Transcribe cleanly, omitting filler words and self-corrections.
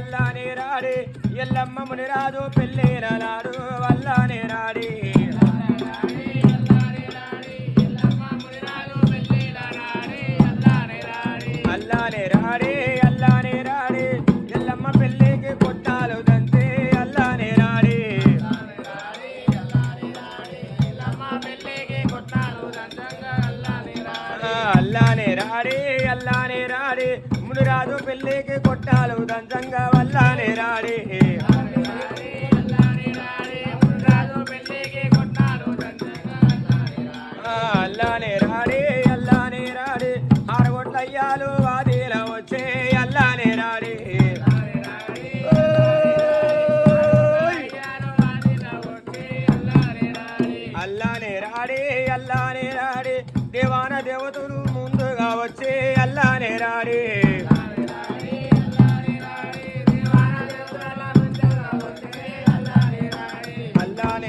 అల్లానే రాడే ఎల్లమ్మ మునిరాజు పెళ్ళేన నాడు అల్లానే రాడే అల్లానే రాడే అల్లానే రాడే ఎల్లమ్మ పెళ్ళికి కొట్టాలు దంతే అల్లానే రాడే అల్లానే రాడే అల్లానే రాడే మునిరాజు పెళ్ళికి కొట్టాలు దంచంగా అల్లానే రాడే అల్లానే రాడే అల్లానే రాడే ఆరగొట్లయ్యాలు వాదిలా వచ్చే అల్లానే రాడే అల్లానే రాడే అల్లానే రాడే దేవాన దేవతలు ముందుగా వచ్చే అల్లానే రాడే